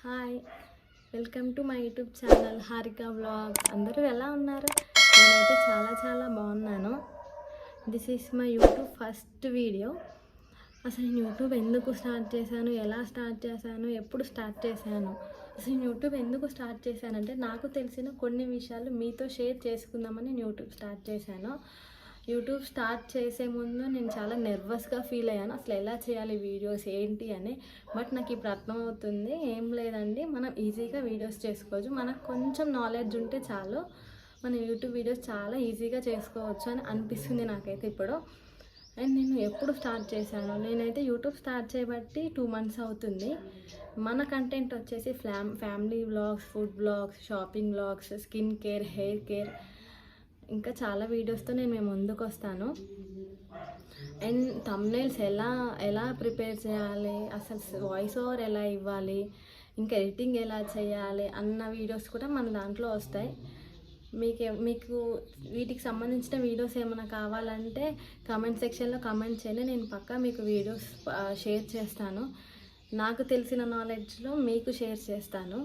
Hi, welcome to my YouTube channel Harika vlogs. అందరూ ఎలా ఉన్నారు? నేనైతే చాలా బాగున్నాను. This is my YouTube first video. అసలు యూట్యూబ్ ఎందుకు స్టార్ట్ చేశాను, ఎలా స్టార్ట్ చేశాను, ఎప్పుడు స్టార్ట్ చేశాను, అసలు యూట్యూబ్ ఎందుకు స్టార్ట్ చేశానంటే నాకు తెలిసిన కొన్ని విషయాలు మీతో షేర్ చేసుకుందామని యూట్యూబ్ స్టార్ట్ చేశాను. యూట్యూబ్ స్టార్ట్ చేసే ముందు నేను చాలా నర్వస్గా ఫీల్ అయ్యాను. అసలు ఎలా చేయాలి వీడియోస్ ఏంటి అని. బట్ నాకు ఇప్పుడు అర్థమవుతుంది, ఏం లేదండి, మనం ఈజీగా వీడియోస్ చేసుకోవచ్చు. మనకు కొంచెం నాలెడ్జ్ ఉంటే చాలు, మన యూట్యూబ్ వీడియోస్ చాలా ఈజీగా చేసుకోవచ్చు అని అనిపిస్తుంది నాకైతే ఇప్పుడు. అండ్ నేను ఎప్పుడు స్టార్ట్ చేశాను, నేనైతే యూట్యూబ్ స్టార్ట్ చేయబట్టి 2 months అవుతుంది. మన కంటెంట్ వచ్చేసి family vlogs, food vlogs, shopping vlogs, skin care, hair care, ఇంకా చాలా వీడియోస్తో నేను మేము ముందుకు వస్తాను. అండ్ థంబ్నెయిల్స్ ఎలా ప్రిపేర్ చేయాలి, అసలు వాయిస్ ఓవర్ ఎలా ఇవ్వాలి, ఇంకా ఎడిటింగ్ ఎలా చేయాలి అన్న వీడియోస్ కూడా మన దాంట్లో వస్తాయి. మీకు వీటికి సంబంధించిన వీడియోస్ ఏమైనా కావాలంటే కామెంట్ సెక్షన్లో కామెంట్ చేయండి. నేను పక్కా మీకు వీడియోస్ షేర్ చేస్తాను. నాకు తెలిసిన నాలెడ్జ్లో మీకు షేర్ చేస్తాను.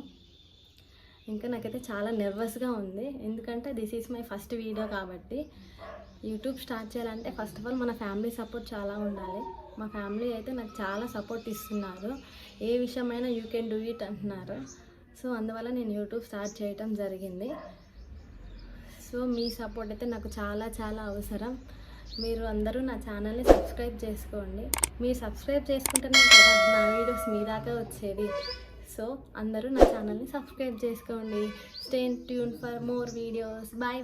ఇంకా నాకైతే చాలా నర్వస్గా ఉంది, ఎందుకంటే this is my first video కాబట్టి. యూట్యూబ్ స్టార్ట్ చేయాలంటే ఫస్ట్ ఆఫ్ ఆల్ మన ఫ్యామిలీ సపోర్ట్ చాలా ఉండాలి. మా ఫ్యామిలీ అయితే నాకు చాలా సపోర్ట్ ఇస్తున్నారు. ఏ విషయమైనా యూ కెన్ డూ ఇట్ అంటున్నారు. సో అందువల్ల నేను యూట్యూబ్ స్టార్ట్ చేయటం జరిగింది. సో మీ సపోర్ట్ అయితే నాకు చాలా అవసరం. మీరు అందరూ నా ఛానల్ని సబ్స్క్రైబ్ చేసుకోండి. మీరు సబ్స్క్రైబ్ చేసుకుంటేనే కదా నా వీడియోస్ మీ దాకా వచ్చేది. సో అందరూ నా ఛానల్ని సబ్స్క్రైబ్ చేసుకోండి. Stay tune for more videos. Bye.